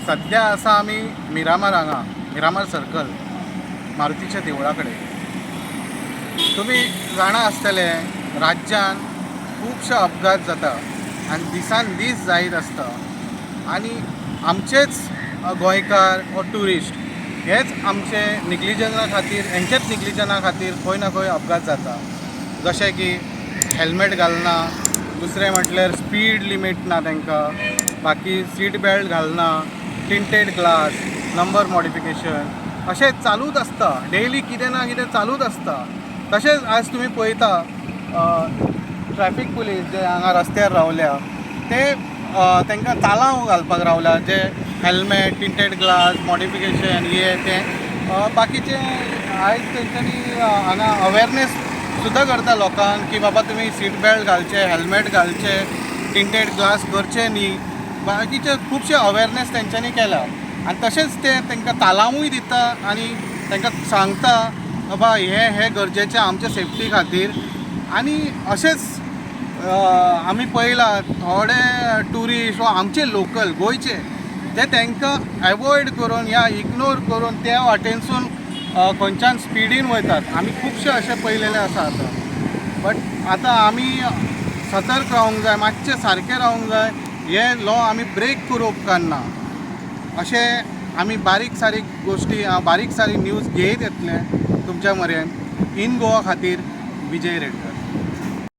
सध्या आसा आमी मिरामार हांगा मिरामार सर्कल मारुतीच्या देवळा कडेन. तुमी जाणा आसतले राज्यान खुबशे अपघात जाता आनी दिसान दीस जायत आसता आनी आमचेच गोंयकार वा ट्युरिस्ट हेच आमचे निग्लिजन्सा खातीर हेंचेच निग्लिजना खातीर खंय ना खंय अपघात जाता. जशें की हेल्मेट घालना, दुसरें म्हटल्यार स्पीड लिमीट ना तांकां, बाकी सीट बेल्ट घालना, टिंटेड ग्लास, नंबर मॉडिफिकेशन अशें चालूच आसता. डेली कितें ना कितें चालूच आसता. तशेंच आज तुमी पळयता ट्रॅफिक पुलीस जे हांगा रस्त्यार रावल्या ते तांकां तालांव घालपाक रावल्या, जे हेल्मेट, टिंटेड ग्लास, मॉडिफिकेशन तें बाकीचे आयज तेंच्यांनी हांगा अवेरनेस सुद्दां करता लोकांक की बाबा तुमी सीट बेल्ट घालचे, हेल्मेट घालचे, टिंटेड ग्लास करचे न्ही. बाकीचे खुबशे अवेरनेस तेंच्यांनी केला आनी तशेंच ते तांकां तालांवूय दिता आनी तांकां सांगता बाबा हे गरजेचें आमच्या सेफ्टी खातीर. आनी अशेंच आमी पळयलां थोडे ट्युरिस्ट वा आमचे लोकल गोंयचे ते तांकां एवॉयड करून या इग्नोर करून त्या वाटेनसून खंयच्यान स्पिडीन वयतात. आमी खुबशे अशे पळयलेले आसा आतां. बट आतां आमी सतर्क रावूंक जाय, मातशें सारकें रावूंक जाय. हे लॉ आमी ब्रेक करूंक उपकारना. अशें आमी बारीक सारीक गोश्टी बारीक सारीक न्यूज घेयत येतले तुमच्या मरेन. इन गोवा खातीर विजय रेडकर.